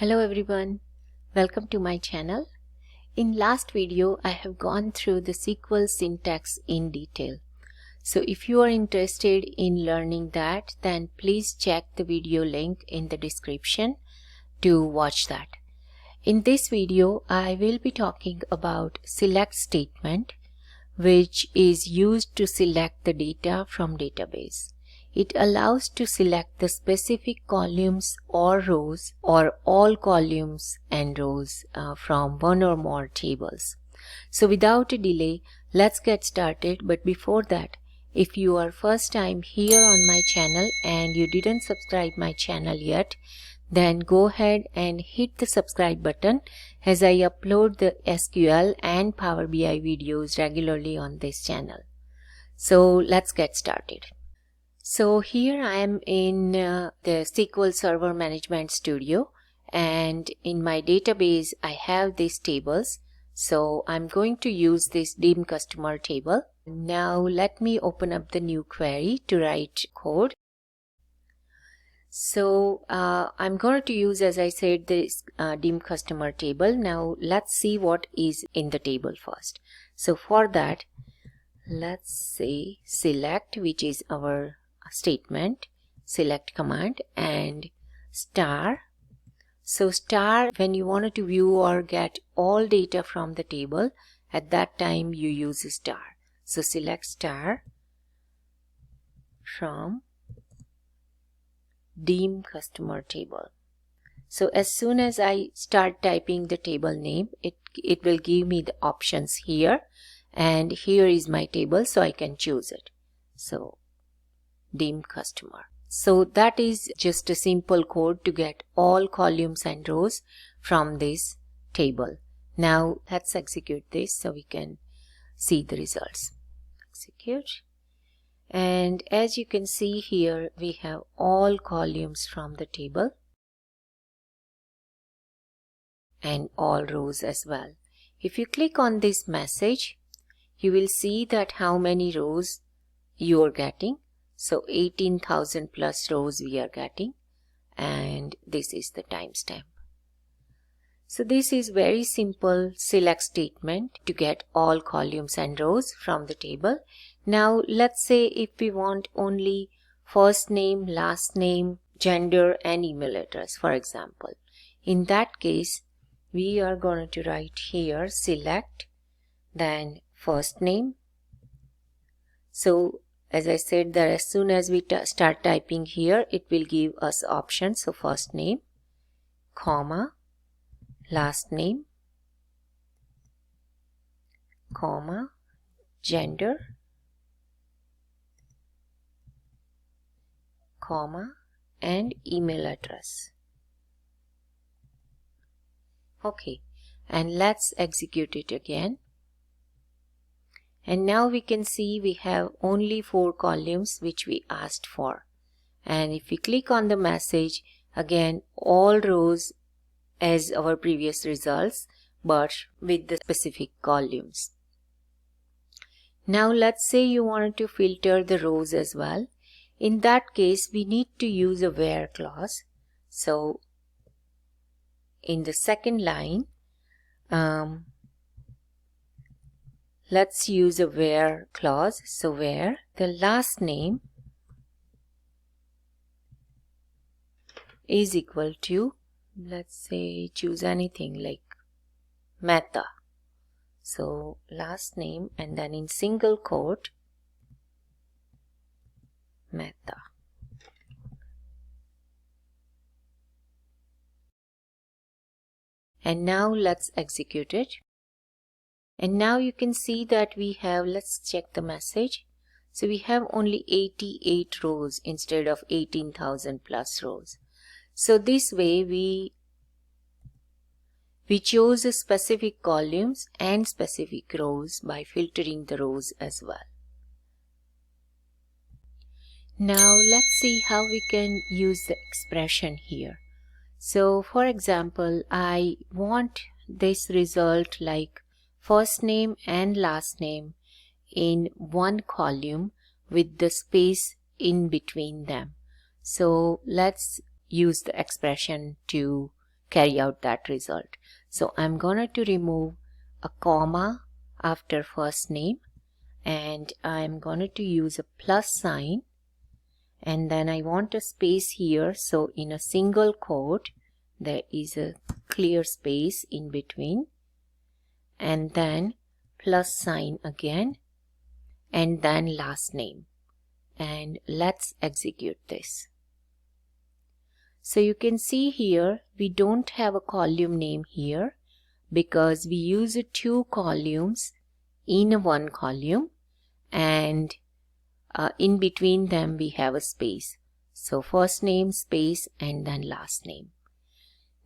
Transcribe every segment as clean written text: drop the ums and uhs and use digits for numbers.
Hello everyone, welcome to my channel. In last video I have gone through the SQL syntax in detail. So if you are interested in learning that, then please check the video link in the description to watch that. In this video I will be talking about select statement, which is used to select the data from database. It allows to select the specific columns or rows or all columns and rows from one or more tables. So without a delay, let's get started. But before that, if you are first time here on my channel and you didn't subscribe my channel yet, then go ahead and hit the subscribe button, as I upload the SQL and Power BI videos regularly on this channel. So let's get started. So here I am in the SQL Server Management Studio, and in my database I have these tables. So I'm going to use this dim customer table. Now let me open up the new query to write code. So I'm going to use, as I said, this dim customer table. Now let's see what is in the table first. So for that, let's say select, which is our statement, select command, and star. So star, when you wanted to view or get all data from the table, at that time you use a star. So select star from dim customer table. So as soon as I start typing the table name, it will give me the options here, and here is my table, so I can choose it. So dim customer. So that is just a simple code to get all columns and rows from this table. Now let's execute this so we can see the results. Execute. And as you can see here, we have all columns from the table and all rows as well. If you click on this message, you will see that how many rows you are getting. So 18,000 plus rows we are getting, and this is the timestamp. So this is very simple select statement to get all columns and rows from the table. Now let's say if we want only first name, last name, gender and email address, for example. In that case, we are going to write here select, then first name. So as I said, that as soon as we start typing here, it will give us options. So first name, comma, last name, comma, gender, comma, and email address. Okay, and let's execute it again. And now we can see we have only 4 columns which we asked for. And if we click on the message, again all rows as our previous results, but with the specific columns. Now let's say you wanted to filter the rows as well. In that case, we need to use a where clause. So in the second line, let's use a where clause. So where the last name is equal to, let's say choose anything like Mehta. So last name, and then in single quote Mehta. And now let's execute it. And now you can see that we have, let's check the message. So we have only 88 rows instead of 18,000 plus rows. So this way we chose a specific columns and specific rows by filtering the rows as well. Now let's see how we can use the expression here. So for example, I want this result like first name and last name in one column with the space in between them. So let's use the expression to carry out that result. So I'm going to remove a comma after first name, and I'm going to use a plus sign, and then I want a space here. So in a single quote there is a clear space in between, and then plus sign again, and then last name. And let's execute this. So you can see here we don't have a column name here because we use 2 columns in one column, and in between them we have a space. So first name, space, and then last name.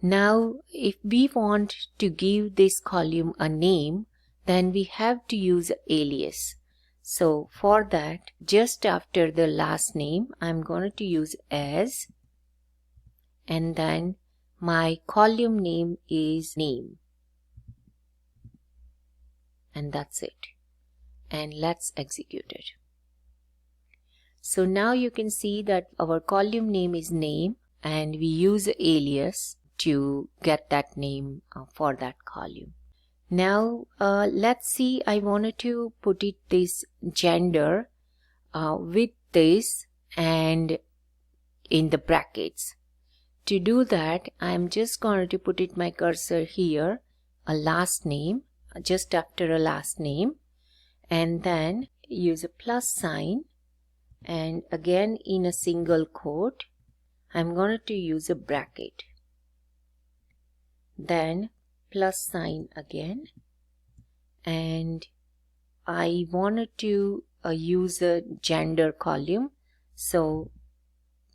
Now if we want to give this column a name, then we have to use alias. So for that, just after the last name I'm going to use as, and then my column name is name, and that's it. And let's execute it. So now you can see that our column name is name, and we use alias to get that name for that column. Now let's see, I wanted to put it this gender with this and in the brackets. To do that, I'm just going to put it my cursor here, a last name, just after a last name, and then use a plus sign, and again in a single quote I'm going to use a bracket, then plus sign again, and I wanted to use a gender column, so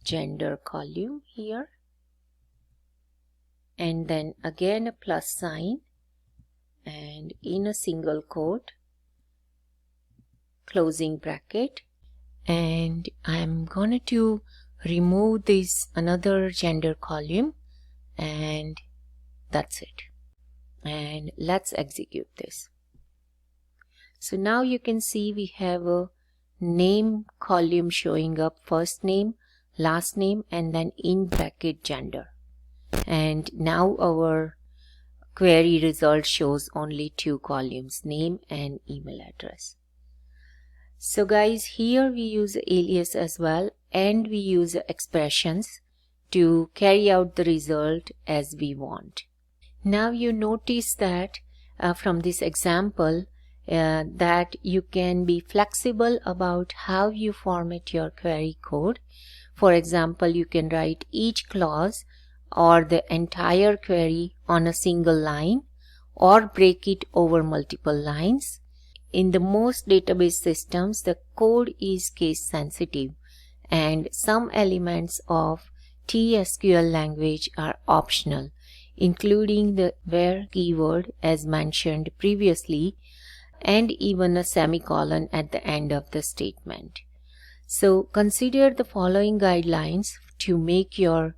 gender column here, and then again a plus sign, and in a single quote closing bracket, and I'm going to remove this another gender column, and that's it. And let's execute this. So now you can see we have a name column showing up, first name, last name, and then in bracket gender. And now our query result shows only 2 columns, name and email address. So guys, here we use alias as well, and we use expressions to carry out the result as we want. Now you notice that from this example that you can be flexible about how you format your query code. For example, you can write each clause or the entire query on a single line, or break it over multiple lines. In the most database systems, the code is case sensitive, and some elements of T-SQL language are optional, including the where keyword as mentioned previously, and even a semicolon at the end of the statement. So consider the following guidelines to make your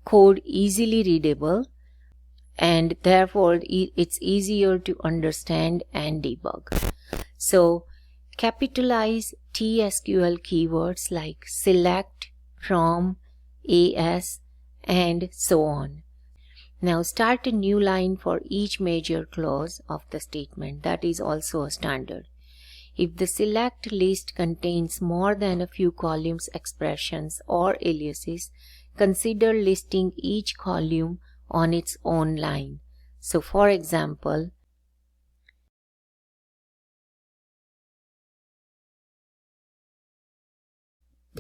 code easily readable, and therefore it's easier to understand and debug. So capitalize T-SQL keywords like select, from, as, and so on. Now start a new line for each major clause of the statement. That is also a standard. If the select list contains more than a few columns, expressions, or aliases, consider listing each column on its own line. So for example,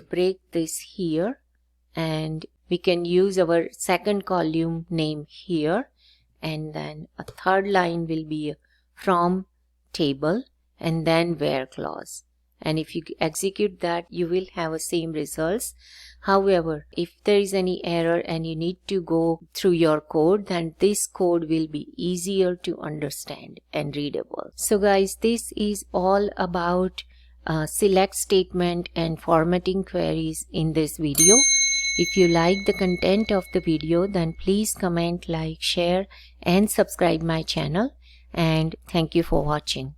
break this here, and we can use our second column name here, and then a third line will be from table, and then where clause. And if you execute that, you will have the same results. However, if there is any error and you need to go through your code, then this code will be easier to understand and readable. So guys, this is all about select statement and formatting queries in this video. If you like the content of the video, then please comment, like, share, and subscribe my channel. And thank you for watching.